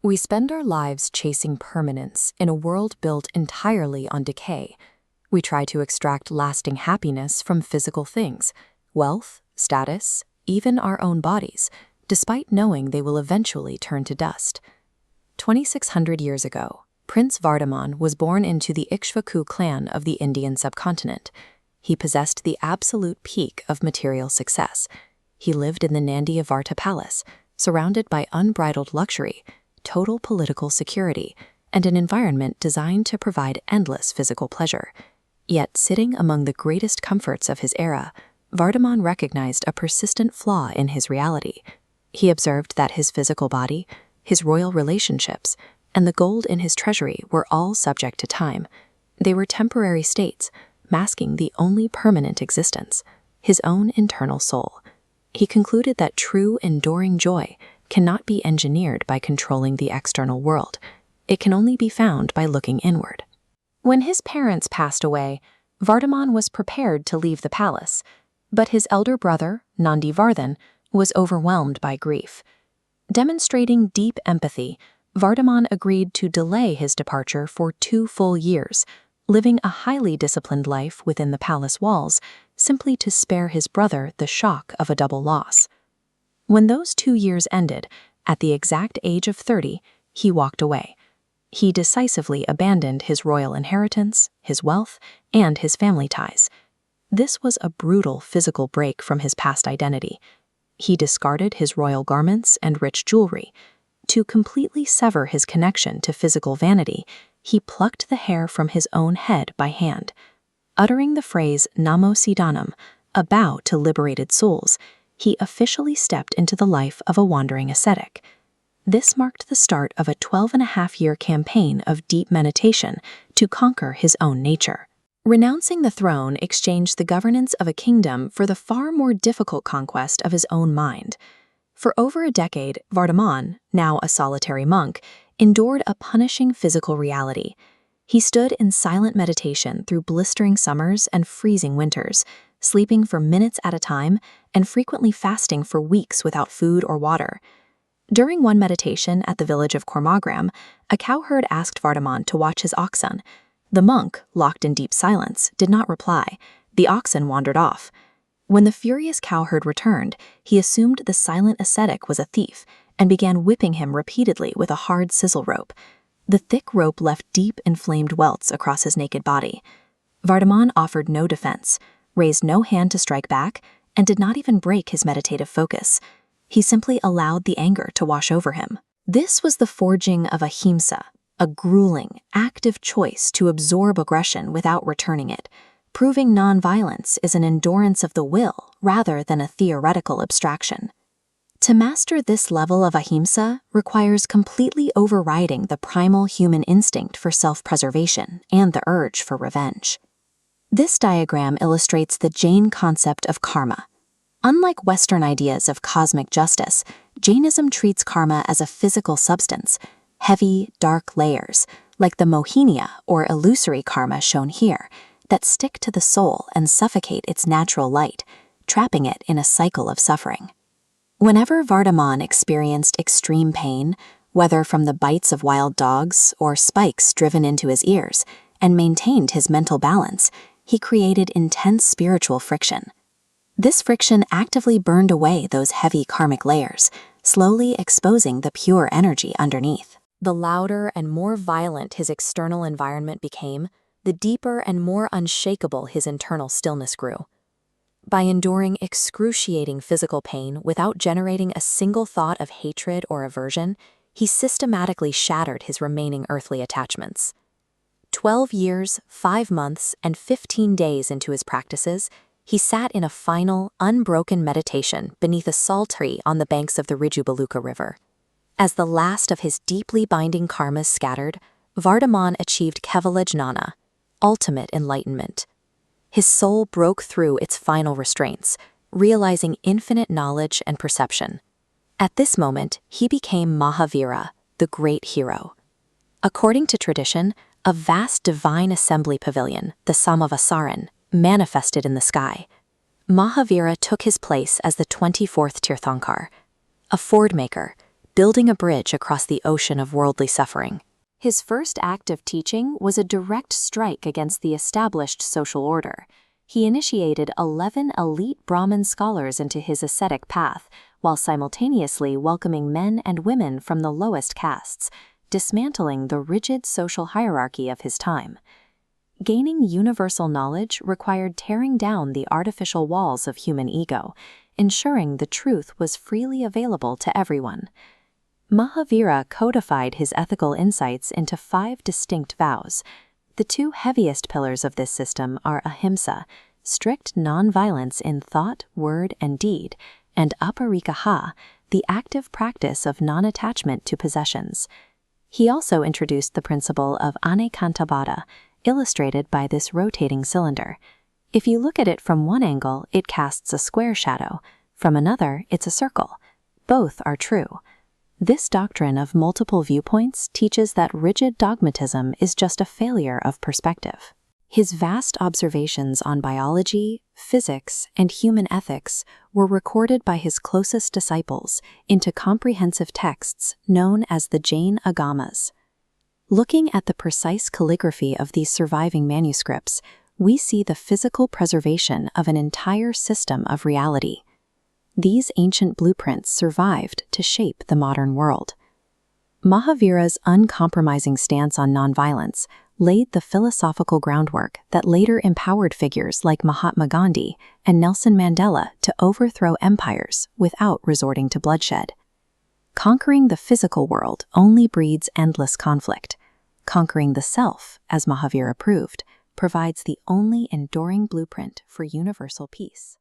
We spend our lives chasing permanence in a world built entirely on decay. We try to extract lasting happiness from physical things, wealth, status, even our own bodies, despite knowing they will eventually turn to dust. 2,600 years ago, Prince Vardhamana was born into the Ikshvaku clan of the Indian subcontinent. He possessed the absolute peak of material success. He lived in the Nandiyavarta palace, surrounded by unbridled luxury, total political security, and an environment designed to provide endless physical pleasure. Yet, sitting among the greatest comforts of his era, Vardhamana recognized a persistent flaw in his reality. He observed that his physical body, his royal relationships, and the gold in his treasury were all subject to time. They were temporary states, masking the only permanent existence, his own internal soul. He concluded that true, enduring joy cannot be engineered by controlling the external world. It can only be found by looking inward. When his parents passed away, Vardhamana was prepared to leave the palace, but his elder brother, Nandivardhan, was overwhelmed by grief. Demonstrating deep empathy, Vardhamana agreed to delay his departure for 2 full years, living a highly disciplined life within the palace walls, simply to spare his brother the shock of a double loss. When those 2 years ended, at the exact age of 30, he walked away. He decisively abandoned his royal inheritance, his wealth, and his family ties. This was a brutal physical break from his past identity. He discarded his royal garments and rich jewelry. To completely sever his connection to physical vanity, he plucked the hair from his own head by hand. Uttering the phrase Namo Siddhanam, a bow to liberated souls, he officially stepped into the life of a wandering ascetic. This marked the start of a 12-and-a-half-year campaign of deep meditation to conquer his own nature. Renouncing the throne exchanged the governance of a kingdom for the far more difficult conquest of his own mind. For over a decade, Vardhamana, now a solitary monk, endured a punishing physical reality. He stood in silent meditation through blistering summers and freezing winters, sleeping for minutes at a time and frequently fasting for weeks without food or water. During one meditation at the village of Kormagram, a cowherd asked Vardhamana to watch his oxen. The monk, locked in deep silence, did not reply. The oxen wandered off. When the furious cowherd returned, he assumed the silent ascetic was a thief and began whipping him repeatedly with a hard sizzle rope. The thick rope left deep inflamed welts across his naked body. Vardhamana offered no defense, raised no hand to strike back, and did not even break his meditative focus. He simply allowed the anger to wash over him. This was the forging of Ahimsa, a grueling, active choice to absorb aggression without returning it. Proving nonviolence is an endurance of the will rather than a theoretical abstraction. To master this level of Ahimsa requires completely overriding the primal human instinct for self-preservation and the urge for revenge. This diagram illustrates the Jain concept of karma. Unlike Western ideas of cosmic justice, Jainism treats karma as a physical substance, heavy, dark layers, like the Mohiniya or illusory karma shown here, that stick to the soul and suffocate its natural light, trapping it in a cycle of suffering. Whenever Vardhamana experienced extreme pain, whether from the bites of wild dogs or spikes driven into his ears, and maintained his mental balance, he created intense spiritual friction. This friction actively burned away those heavy karmic layers, slowly exposing the pure energy underneath. The louder and more violent his external environment became, the deeper and more unshakable his internal stillness grew. By enduring excruciating physical pain without generating a single thought of hatred or aversion, he systematically shattered his remaining earthly attachments. 12 years, 5 months, and 15 days into his practices, he sat in a final, unbroken meditation beneath a sal tree on the banks of the Rijubaluka River. As the last of his deeply binding karmas scattered, Vardhamana achieved Kevala Jnana, ultimate enlightenment. His soul broke through its final restraints, realizing infinite knowledge and perception. At this moment, he became Mahavira, the great hero. According to tradition, a vast divine assembly pavilion, the Samavasaran, manifested in the sky. Mahavira took his place as the 24th Tirthankar, a ford maker, building a bridge across the ocean of worldly suffering. His first act of teaching was a direct strike against the established social order. He initiated 11 elite Brahmin scholars into his ascetic path, while simultaneously welcoming men and women from the lowest castes, dismantling the rigid social hierarchy of his time. Gaining universal knowledge required tearing down the artificial walls of human ego, ensuring the truth was freely available to everyone. Mahavira codified his ethical insights into 5 distinct vows. The 2 heaviest pillars of this system are Ahimsa, strict non-violence in thought, word, and deed, and Aparikaha, the active practice of non-attachment to possessions. He also introduced the principle of Anekantavada, illustrated by this rotating cylinder. If you look at it from one angle, it casts a square shadow. From another, it's a circle. Both are true. This doctrine of multiple viewpoints teaches that rigid dogmatism is just a failure of perspective. His vast observations on biology, physics, and human ethics were recorded by his closest disciples into comprehensive texts known as the Jain Agamas. Looking at the precise calligraphy of these surviving manuscripts, we see the physical preservation of an entire system of reality. These ancient blueprints survived to shape the modern world. Mahavira's uncompromising stance on nonviolence laid the philosophical groundwork that later empowered figures like Mahatma Gandhi and Nelson Mandela to overthrow empires without resorting to bloodshed. Conquering the physical world only breeds endless conflict. Conquering the self, as Mahavira proved, provides the only enduring blueprint for universal peace.